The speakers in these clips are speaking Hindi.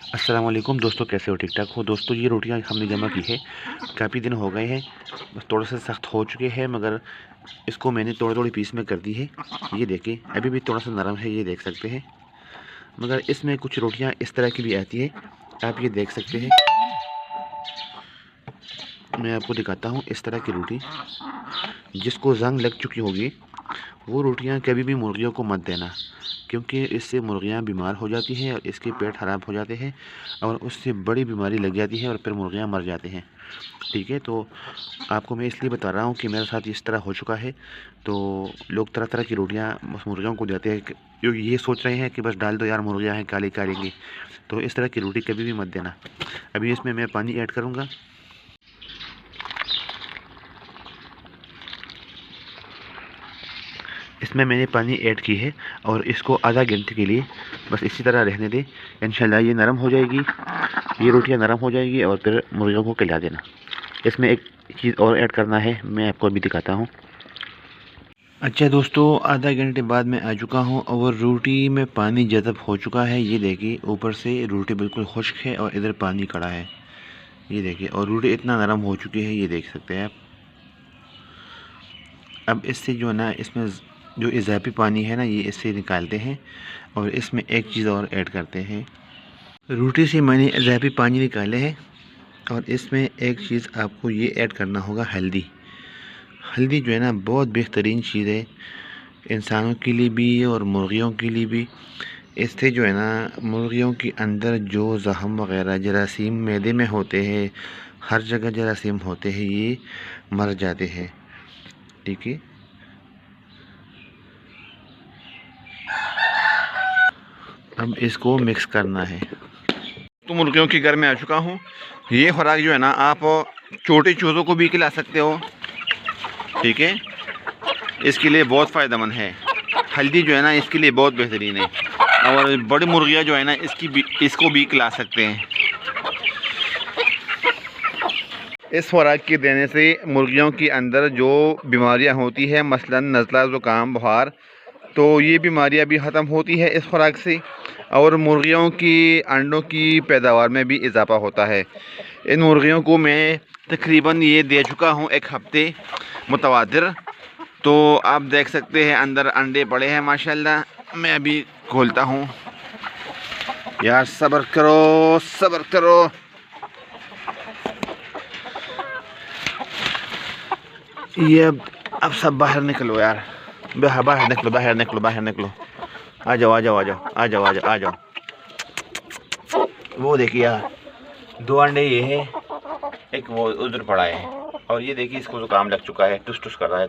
अस्सलाम वालेकुम दोस्तों, कैसे हो? ठीक ठाक हो दोस्तों। ये रोटियां हमने जमा की है, काफ़ी दिन हो गए हैं। बस थोड़ा सा सख्त हो चुके हैं, मगर इसको मैंने थोड़ी थोड़ी पीस में कर दी है। ये देखिए अभी भी थोड़ा सा नरम है, ये देख सकते हैं। मगर इसमें कुछ रोटियां इस तरह की भी आती है, आप ये देख सकते हैं। मैं आपको दिखाता हूँ इस तरह की रोटी। जिसको जंग लग चुकी होगी वो रोटियां कभी भी मुर्गियों को मत देना, क्योंकि इससे मुर्गियां बीमार हो जाती हैं और इसके पेट ख़राब हो जाते हैं और उससे बड़ी बीमारी लग जाती है और फिर मुर्गियां मर जाते हैं। ठीक है, तो आपको मैं इसलिए बता रहा हूँ कि मेरे साथ इस तरह हो चुका है। तो लोग तरह तरह की रोटियां बस मुर्गियों को देते हैं, क्योंकि ये सोच रहे हैं कि बस डाल दो यार, मुर्गियाँ हैं काली कालेंगी। तो इस तरह की रोटी कभी भी मत देना। अभी इसमें मैं पानी ऐड करूँगा। इसमें मैंने पानी ऐड की है और इसको आधा घंटे के लिए बस इसी तरह रहने दें। इंशाल्लाह ये नरम हो जाएगी, ये रोटियां नरम हो जाएगी और फिर मुर्गियों को खिला देना। इसमें एक चीज़ और ऐड करना है, मैं आपको अभी दिखाता हूँ। अच्छा दोस्तों, आधा घंटे बाद मैं आ चुका हूँ और रोटी में पानी जज़ब हो चुका है। ये देखिए ऊपर से रोटी बिल्कुल खुश्क है और इधर पानी खड़ा है। ये देखिए, और रोटी इतना नरम हो चुकी है, ये देख सकते हैं आप। अब इससे जो है ना, इसमें जो इजाफी पानी है ना, ये इससे निकालते हैं और इसमें एक चीज़ और ऐड करते हैं। रोटी से मैंने इजाफी पानी निकाले हैं और इसमें एक चीज़ आपको ये ऐड करना होगा, हल्दी। हल्दी जो है ना बहुत बेहतरीन चीज़ है, इंसानों के लिए भी और मुर्गियों के लिए भी। इससे जो है ना मुर्गियों के अंदर जो ज़ख्म वग़ैरह जरासीम मैदे में होते हैं, हर जगह जरासीम होते हैं, ये मर जाते हैं। ठीक है, अब इसको मिक्स करना है। तो मुर्गियों के घर में आ चुका हूँ। ये खुराक जो है ना, आप छोटे चूज़ों को भी खिला सकते हो। ठीक है, इसके लिए बहुत फ़ायदेमंद है। हल्दी जो है ना इसके लिए बहुत बेहतरीन है, और बड़ी मुर्गियाँ जो है ना इसको भी खिला सकते हैं। इस खुराक के देने से मुर्गियों के अंदर जो बीमारियां होती है, मसलन नज़ला, ज़ुकाम, बुखार, तो ये बीमारियां भी ख़त्म होती है इस खुराक से। और मुर्गियों की अंडों की पैदावार में भी इजाफ़ा होता है। इन मुर्गियों को मैं तकरीबन ये दे चुका हूँ 1 हफ़्ते मुतवातिर। तो आप देख सकते हैं अंदर अंडे पड़े हैं माशाल्लाह। मैं अभी खोलता हूँ। यार सब्र करो, सब्र करो। ये अब सब बाहर निकलो यार, बाहर निकलो, बाहर निकलो, बाहर निकलो। आ जाओ, आ जाओ, आ जाओ, आ जाओ, आ जाओ, आ जाओ। वो देखिए यार, 2 अंडे ये है, एक वो उधर पड़ा है। और ये देखिए इसको ज़ुकाम लग चुका है, टुस टुस कर रहा है।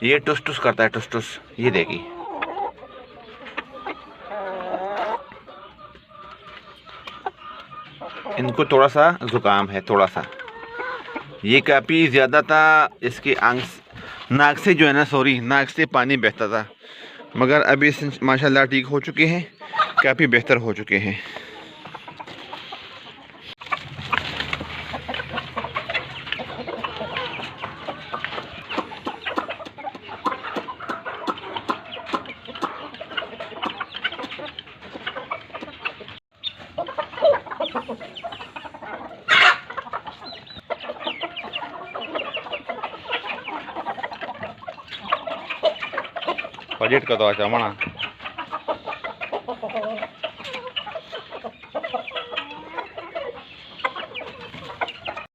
ये टुस टुस करता है, टुस टुस। ये देखिए, इनको थोड़ा सा ज़ुकाम है, थोड़ा सा। ये काफ़ी ज़्यादा था, इसके नाक से जो है ना, सॉरी, नाक से पानी बहता था, मगर अभी माशाल्लाह ठीक हो चुके हैं, काफ़ी बेहतर हो चुके हैं। बजट का तो अच्छा मना